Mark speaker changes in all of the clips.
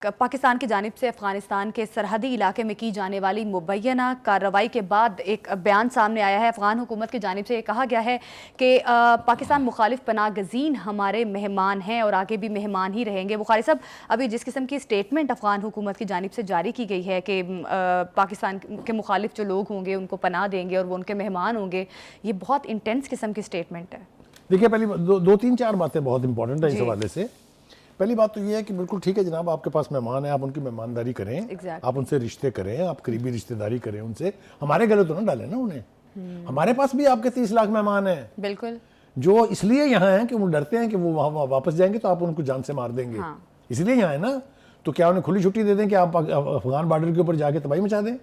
Speaker 1: पाकिस्तान की जानिब से अफगानिस्तान के सरहदी इलाके में की जाने वाली मुबैना कार्रवाई के बाद एक बयान सामने आया है। अफगान हुकूमत की जानिब से ये कहा गया है कि पाकिस्तान मुखालिफ पनाह गज़ीन हमारे मेहमान हैं और आगे भी मेहमान ही रहेंगे। बुखारी साहब, अभी जिस किस्म की स्टेटमेंट अफगान हुकूमत की जानिब से जारी की गई है कि पाकिस्तान के मुखालिफ जो लोग होंगे उनको पनाह देंगे और वो उनके मेहमान होंगे, ये बहुत इंटेंस किस्म की स्टेटमेंट है।
Speaker 2: देखिए, पहली दो तीन चार बातें बहुत इंपॉर्टेंट है इस हवाले से। पहली बात तो ये है कि बिल्कुल ठीक है जनाब, आपके पास मेहमान है, आप उनकी मेहमानदारी करें, आप उनसे रिश्ते करें, आप करीबी रिश्तेदारी करें उनसे। हमारे गले तो ना डालें ना उन्हें। हमारे पास भी आपके 30 लाख मेहमान हैं,
Speaker 1: बिल्कुल,
Speaker 2: जो इसलिए यहाँ हैं कि वो डरते हैं कि वो वहाँ वापस जाएंगे तो आप उनको जान से मार देंगे।
Speaker 1: हाँ।
Speaker 2: इसलिए यहाँ है ना। तो क्या उन्हें खुली छुट्टी दे दें कि आप अफगान बॉर्डर के ऊपर जाके तबाही मचा दें?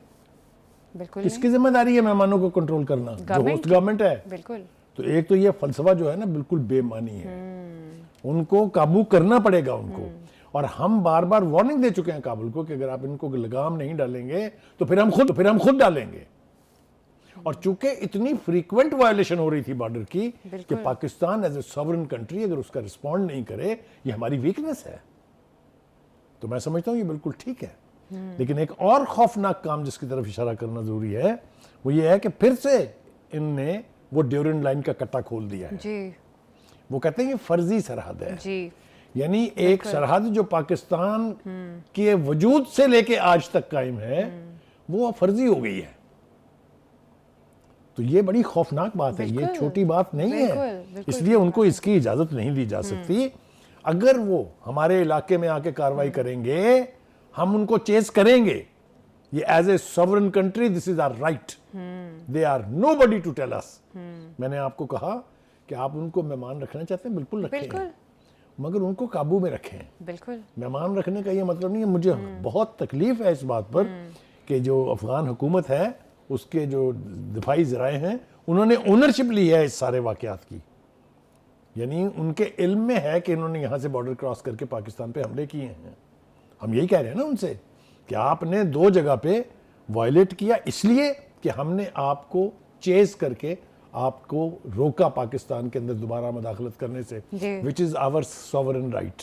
Speaker 1: बिल्कुल।
Speaker 2: किसकी जिम्मेदारी है मेहमानों को कंट्रोल करना? जो होस्ट गवर्नमेंट है।
Speaker 1: बिल्कुल।
Speaker 2: तो एक तो ये फलसफा जो है ना बिल्कुल बेमानी है। उनको काबू करना पड़ेगा उनको। और हम बार बार वार्निंग दे चुके हैं काबुल को कि अगर आप इनको लगाम नहीं डालेंगे तो फिर हम खुद डालेंगे। और चूंकि इतनी फ्रीक्वेंट वायलेशन हो रही थी बॉर्डर की कि Pakistan as a sovereign country अगर उसका रिस्पॉन्ड नहीं करे, ये हमारी वीकनेस है। तो मैं समझता हूं ये बिल्कुल ठीक है। लेकिन एक और खौफनाक काम जिसकी तरफ इशारा करना जरूरी है वो ये है कि फिर से इनने वो ड्यूरेंट लाइन का कट्टा खोल दिया है
Speaker 1: जी। वो
Speaker 2: कहते हैं ये फर्जी सरहद है
Speaker 1: जी।
Speaker 2: यानी एक सरहद जो पाकिस्तान के वजूद से लेके आज तक कायम है वो फर्जी हो गई है। तो ये बड़ी खौफनाक बात है, ये छोटी बात नहीं है। इसलिए उनको इसकी इजाजत नहीं दी जा सकती। अगर वो हमारे इलाके में आके कार्रवाई करेंगे, हम उनको चेस करेंगे। ये as a sovereign country this is our right, they are nobody to tell us. मैंने आपको कहा कि आप उनको मेहमान रखना चाहते हैं, बिल्कुल रखें, मगर उनको काबू में रखें।
Speaker 1: बिल्कुल।
Speaker 2: मेहमान रखने का ये मतलब नहीं है। मुझे बहुत तकलीफ है इस बात पर कि जो अफगान हुकूमत है उसके जो दिफाई ज़राए हैं उन्होंने ओनरशिप ली है इस सारे वाकयात की। यानी उनके इल्म में है कि इन्होंने यहाँ से बॉर्डर क्रॉस करके पाकिस्तान पे हमले किए हैं। हम यही कह रहे हैं ना उनसे कि आपने दो जगह पे वायलेट किया, इसलिए कि हमने आपको चेज करके आपको रोका पाकिस्तान के अंदर दोबारा मुदाखलत करने से, which is our sovereign right.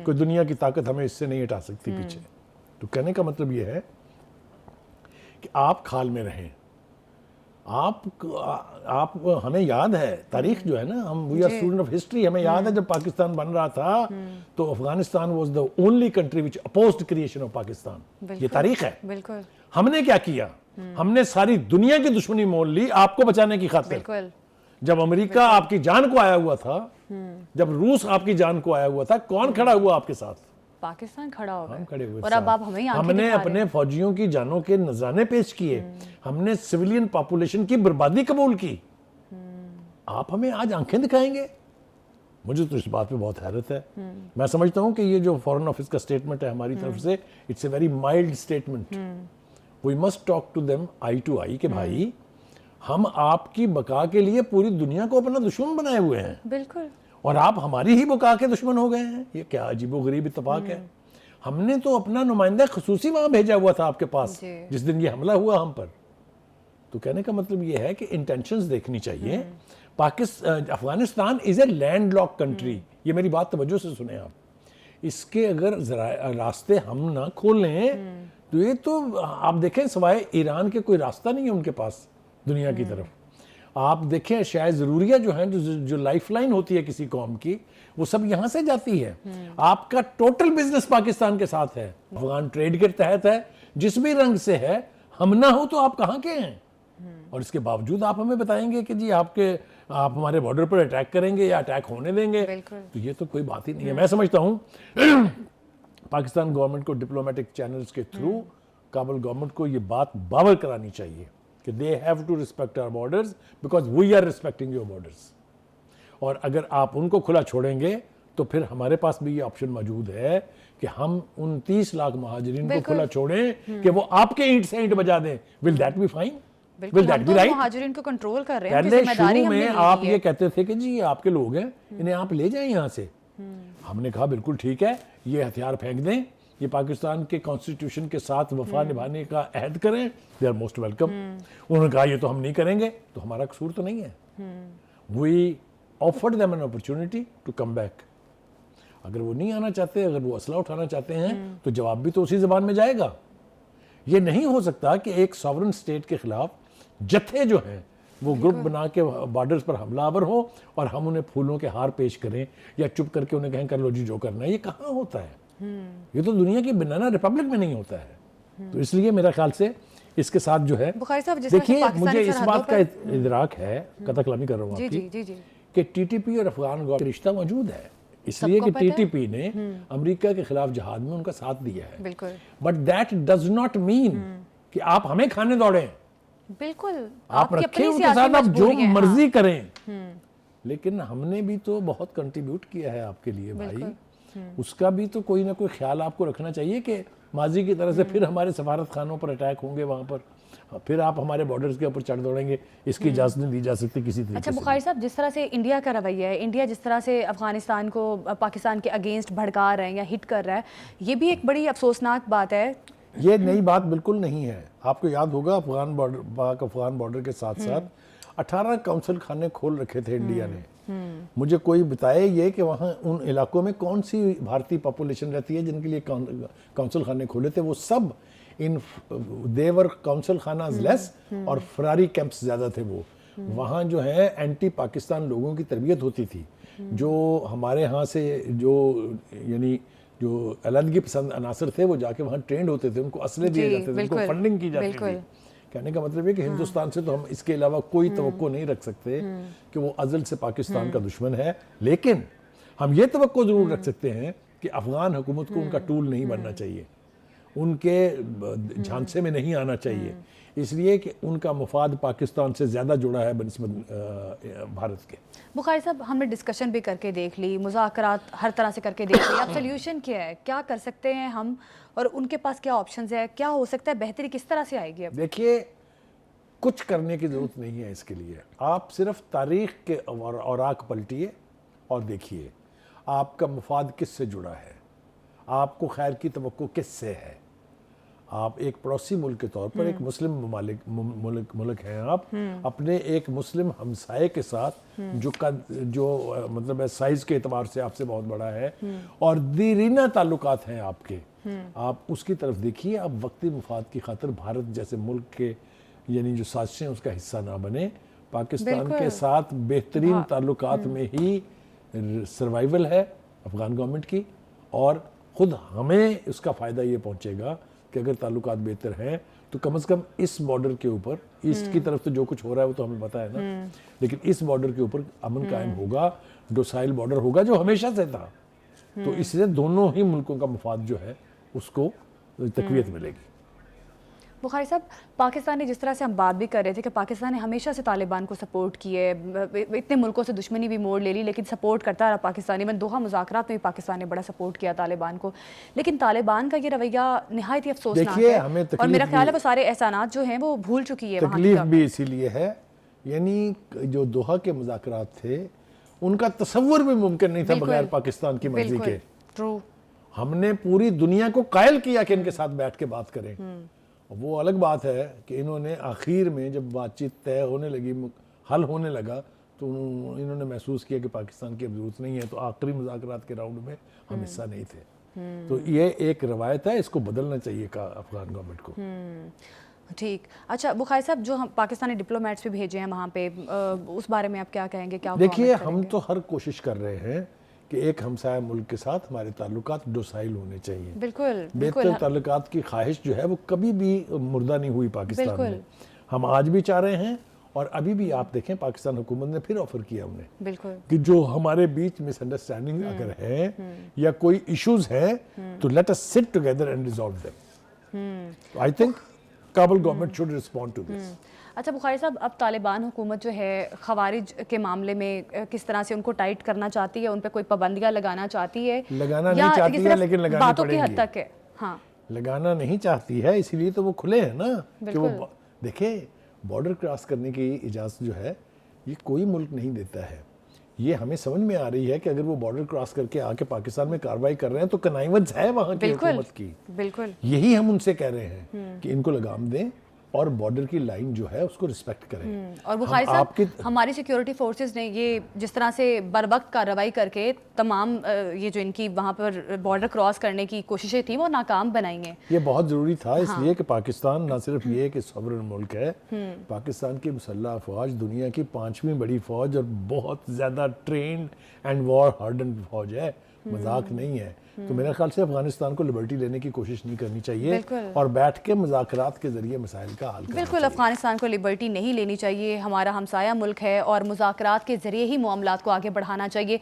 Speaker 2: कोई दुनिया की ताकत हमें इससे नहीं हटा सकती पीछे। तो कहने का मतलब यह है कि आप खाल में रहें। आप हमें याद है तारीख जो है ना, हम we are student of history, हमें याद है जब पाकिस्तान बन रहा था तो Afghanistan was the only country which opposed creation of Pakistan. ये तारीख है।
Speaker 1: बिल्कुल।
Speaker 2: हमने क्या किया? हमने सारी दुनिया की दुश्मनी मोल ली आपको बचाने की खातिर। जब अमेरिका आपकी जान को आया हुआ था, जब रूस आपकी जान को आया हुआ था, कौन खड़ा हुआ आपके साथ?
Speaker 1: पाकिस्तान खड़ा हो गया।
Speaker 2: हम खड़े हुए
Speaker 1: और अब आप हमें
Speaker 2: हमने अपने फौजियों की जानों के नजराने पेश किए। हमने सिविलियन पॉपुलेशन की बर्बादी कबूल की। आप हमें आज आंखें दिखाएंगे? मुझे तो इस बात पे बहुत हैरत है। मैं समझता हूं कि ये जो फॉरेन ऑफिस का स्टेटमेंट है हमारी तरफ से, it's a very mild statement. We must talk to them eye to eye कि भाई हम आपकी बका के लिए पूरी दुनिया को अपना दुश्मन बनाए हुए हैं।
Speaker 1: बिल्कुल। और
Speaker 2: आप हमारी ही बका के दुश्मन हो गए हैं। ये क्या अजीबोगरीब इत्तेफाक है। हमने तो अपना नुमाइंदा खसूसी वहां भेजा हुआ था आपके पास जिस दिन ये हमला हुआ हम पर। तो कहने का मतलब ये है कि इंटेंशंस देखनी चाहिए। Afghanistan is a landlocked country. ये मेरी बात तवज्जो से सुने आप। इसके अगर रास्ते हम ना खोलें तो ये तो आप देखें सिवाय ईरान के कोई रास्ता नहीं है उनके पास दुनिया की तरफ। आप देखें शायद ज़रूरिया जो है जो लाइफलाइन होती है किसी कौम की, वो सब यहाँ से जाती है। आपका टोटल बिजनेस पाकिस्तान के साथ है, अफगान ट्रेड के तहत है, जिस भी रंग से है। हम ना हो तो आप कहाँ के हैं? और इसके बावजूद आप हमें बताएंगे कि जी आप हमारे बॉर्डर पर अटैक करेंगे या अटैक होने देंगे। तो ये तो कोई बात ही नहीं है। मैं समझता हूँ पाकिस्तान गवर्नमेंट को डिप्लोमेटिक चैनल्स के थ्रू काबुल गवर्नमेंट को ये बात बावर करानी चाहिए कि they have to respect our borders because we are respecting your borders. और अगर आप उनको खुला छोड़ेंगे तो फिर हमारे पास भी ये ऑप्शन मौजूद है कि हम उन 30 लाख महाजरीन को खुला छोड़ें कि वो आपके ईंट से ईंट बजा दें। Will that be fine? Will that be right?
Speaker 1: महाजरीन को कंट्रोल कर रहे हैं।
Speaker 2: पहले शुरू में आप ये कहते थे कि जी आपके लोग हैं, इन्हें आप ले जाएं यहाँ से। हमने कहा बिल्कुल ठीक है, ये हथियार फेंक दें, ये पाकिस्तान के कॉन्स्टिट्यूशन के साथ वफा निभाने का अहद करें, दे आर मोस्ट वेलकम। उन्होंने कहा ये तो हम नहीं करेंगे, तो हमारा कसूर तो नहीं है। We offered them an opportunity to come back. अगर वो नहीं आना चाहते, अगर वो असला उठाना चाहते हैं तो जवाब भी तो उसी जबान में जाएगा। ये नहीं हो सकता कि एक सॉवरेन स्टेट के खिलाफ जत्थे जो हैं वो ग्रुप बना के बॉर्डर्स पर हमलावर हो और हम उन्हें फूलों के हार पेश करें या चुप करके उन्हें कहें कर लो जी जो करना है। ये कहाँ होता है? ये तो दुनिया की बनाना रिपब्लिक में नहीं होता है। तो इसलिए मेरा ख्याल से इसके साथ जो है,
Speaker 1: बुखारी साहब, जिस तरह से
Speaker 2: देखिए
Speaker 1: पाकिस्तानी
Speaker 2: मुझे इस
Speaker 1: सरहदों
Speaker 2: बात का
Speaker 1: पर-
Speaker 2: इदराक है, कथा कलामी कर रहा हूँ
Speaker 1: जी
Speaker 2: आपकी,
Speaker 1: जी जी जी
Speaker 2: कि टीटीपी और अफगान गवर्नमेंट का रिश्ता मौजूद है, इसलिए
Speaker 1: सबको
Speaker 2: कि
Speaker 1: पता है।
Speaker 2: टीटीपी ने अमेरिका के खिलाफ जहाद में उनका साथ दिया है।
Speaker 1: बिल्कुल
Speaker 2: but that does not mean कि आप हमें खाने दौड़े,
Speaker 1: बिल्कुल,
Speaker 2: आप
Speaker 1: आपकी
Speaker 2: रखे
Speaker 1: अपनी
Speaker 2: उनके
Speaker 1: सियासी
Speaker 2: साथ, आप जो
Speaker 1: मजबूरी है,
Speaker 2: मर्जी करें। लेकिन हमने भी तो बहुत कंट्रीब्यूट किया है आपके लिए भाई, उसका भी तो कोई ना कोई ख्याल आपको रखना चाहिए कि माजी की तरह से फिर हमारे सफारत खानों पर अटैक होंगे, वहां पर फिर आप हमारे बॉर्डर्स के ऊपर चढ़ दौड़ेंगे, इसकी इजाजत नहीं दी जा सकती किसी तरीके
Speaker 1: अच्छा
Speaker 2: से।
Speaker 1: बुखारी साहब, जिस तरह से इंडिया का रवैया है, इंडिया जिस तरह से अफगानिस्तान को पाकिस्तान के अगेंस्ट भड़का रहा है या हिट कर रहा है, ये भी एक बड़ी अफसोसनाक बात है।
Speaker 2: ये नई बात बिल्कुल नहीं है। आपको याद होगा अफगान बॉर्डर, पाक अफगान बॉर्डर के साथ साथ 18 काउंसिल खाने खोल रखे थे इंडिया ने। मुझे कोई बताए ये कि वहाँ उन इलाकों में कौन सी भारतीय पॉपुलेशन रहती है जिनके लिए काउंसिल खाने खोले थे। वो सब इन देवर काउंसिल खाना लेस और फरारी कैंप्स ज़्यादा थे। वो वहाँ जो है एंटी पाकिस्तान लोगों की तरबियत होती थी, जो हमारे यहाँ से जो यानी जो अलहदगी पसंद अनासर थे वो जाके वहाँ ट्रेंड होते थे, उनको असले दिए
Speaker 1: जी,
Speaker 2: जाते थे, उनको
Speaker 1: बिल्कुल,
Speaker 2: फंडिंग की जाती
Speaker 1: बिल्कुल।
Speaker 2: थी। कहने का मतलब है कि हिंदुस्तान से तो हम इसके अलावा कोई तवक्को नहीं रख सकते कि वो अजल से पाकिस्तान का दुश्मन है, लेकिन हम ये तवक्को जरूर रख सकते हैं कि अफगान हुकूमत को उनका टूल नहीं बनना चाहिए, उनके झांसे में नहीं आना चाहिए, इसलिए कि उनका मुफाद पाकिस्तान से ज़्यादा जुड़ा है बनिस्बत भारत के।
Speaker 1: बुखारी साहब, हमने डिस्कशन भी करके देख ली, मुज़ाकरात हर तरह से करके देख ली, अब सोल्यूशन क्या है, क्या कर सकते हैं हम और उनके पास क्या ऑप्शंस है, क्या हो सकता है, बेहतरी किस तरह से आएगी? अब
Speaker 2: देखिए, कुछ करने की ज़रूरत नहीं है इसके लिए। आप सिर्फ तारीख के औराक पलटिए और देखिए आपका मुफाद किससे जुड़ा है, आपको खैर की तवक्को किससे है। आप एक पड़ोसी मुल्क के तौर पर एक मुस्लिम मुल्क हैं, आप अपने एक मुस्लिम हमसाये के साथ जो मतलब साइज के एतबार से आपसे बहुत बड़ा है और दीरीना ताल्लुकात हैं आपके, आप उसकी तरफ देखिए। आप वक्ती मुफाद की खातिर भारत जैसे मुल्क के यानी जो साजिशें उसका हिस्सा ना बने। पाकिस्तान के साथ बेहतरीन ताल्लुकात में ही सर्वाइवल है अफगान गवर्नमेंट की, और ख़ुद हमें उसका फ़ायदा ये पहुँचेगा कि अगर ताल्लुकात बेहतर हैं तो कम से कम इस बॉर्डर के ऊपर, ईस्ट की तरफ तो जो कुछ हो रहा है वो तो हमें पता है ना, लेकिन इस बॉर्डर के ऊपर अमन कायम होगा, डोसाइल बॉर्डर होगा जो हमेशा से था। तो इससे दोनों ही मुल्कों का मुफाद जो है उसको तकवीत मिलेगी।
Speaker 1: बुखारी साहब, पाकिस्तान ने जिस तरह से हम बात भी कर रहे थे कि पाकिस्तान ने हमेशा से तालिबान को सपोर्ट की है, इतने मुल्कों से दुश्मनी भी मोड़ ले ली लेकिन सपोर्ट करता रहा पाकिस्तान। इवन दोहा मुज़ाकरात में भी पाकिस्तान ने बड़ा सपोर्ट किया तालिबान को, लेकिन तालिबान का ये रवैया निहायत ही अफसोसनाक है और मेरा ख्याल है वो सारे एहसानात जो हैं वो भूल चुकी है।
Speaker 2: तकलीफ भी इसीलिए है, यानी जो दोहा के मुज़ाकरात थे उनका तसव्वुर भी मुमकिन नहीं था बगैर पाकिस्तान की मर्जी के।
Speaker 1: ट्रू,
Speaker 2: हमने पूरी दुनिया को कायल किया कि इनके साथ बैठ के बात करें। वो अलग बात है कि इन्होंने आखिर में जब बातचीत तय होने लगी, हल होने लगा, तो इन्होंने महसूस किया कि पाकिस्तान की अब जरूरत नहीं है, तो आखिरी मुज़ाकरात के राउंड में हम हिस्सा नहीं थे। तो ये एक रवायत है, इसको बदलना चाहिए का अफगान गवर्नमेंट को।
Speaker 1: ठीक। अच्छा बुखारी साहब, जो हम पाकिस्तानी डिप्लोमेट्स भी भेजे हैं वहाँ पे, उस बारे में आप क्या कहेंगे? क्या
Speaker 2: देखिए, हम तो हर कोशिश कर रहे हैं कि एक हमसाया मुल्क के साथ हमारे ताल्लुकात डोसाइल होने चाहिए।
Speaker 1: बिल्कुल,
Speaker 2: बेहतर ताल्लुकात की ख्वाहिश जो है वो कभी भी मुर्दा नहीं हुई पाकिस्तान में। हम आज भी चाह रहे हैं और अभी भी आप देखें पाकिस्तान हुकूमत ने फिर ऑफर किया उन्हें,
Speaker 1: बिल्कुल,
Speaker 2: कि जो हमारे बीच मिसअंडरस्टैंडिंग अगर है या कोई इश्यूज हैं तो let us sit together and resolve them. I think Kabul government should respond to this.
Speaker 1: अच्छा बुखारी साहब, अब तालिबान हुकूमत जो है खवारिज के मामले में किस तरह से उनको टाइट करना चाहती है, उन पे कोई पाबंदियां लगाना चाहती है?
Speaker 2: लगाना नहीं चाहती है लेकिन लगानी
Speaker 1: बातों की हद
Speaker 2: पड़ेंगी।
Speaker 1: तक है। हाँ,
Speaker 2: लगाना नहीं चाहती है, इसीलिए तो वो खुले हैं ना कि वो देखे बॉर्डर क्रॉस करने की इजाज़त जो है ये कोई मुल्क नहीं देता है। ये हमें समझ में आ रही है कि अगर वो बॉर्डर क्रॉस करके आके पाकिस्तान में कार्रवाई कर रहे हैं तो कनाइवत है वहाँ की हुकूमत की।
Speaker 1: बिल्कुल,
Speaker 2: यही हम उनसे कह रहे हैं कि इनको लगाम दें, और बॉर्डर की लाइन जो है उसको रिस्पेक्ट करें।
Speaker 1: और बुखारी साहब,
Speaker 2: आपकी
Speaker 1: हमारी सिक्योरिटी फोर्सेस ने ये जिस तरह से बर वक्त कार्रवाई करके तमाम ये जो इनकी वहाँ पर बॉर्डर क्रॉस करने की कोशिशें थी वो नाकाम बनाई हैं।
Speaker 2: ये बहुत ज़रूरी था, इसलिए कि पाकिस्तान ना सिर्फ ये कि सॉवरेन मुल्क है, पाकिस्तान की मुसल्लह अफवाज दुनिया की 5वीं बड़ी फौज और बहुत ज़्यादा ट्रेंड एंड वॉर हार्डन फौज है, मजाक नहीं है। तो मेरे ख्याल से अफगानिस्तान को लिबर्टी लेने की कोशिश नहीं करनी चाहिए और बैठ के मुज़ाकरात के ज़रिए मसाइल का हल करना
Speaker 1: बिल्कुल
Speaker 2: चाहिए।
Speaker 1: अफगानिस्तान को लिबर्टी नहीं लेनी चाहिए, हमारा हमसाया मुल्क है और मुज़ाकरात के ज़रिए ही मामलात को आगे बढ़ाना चाहिए।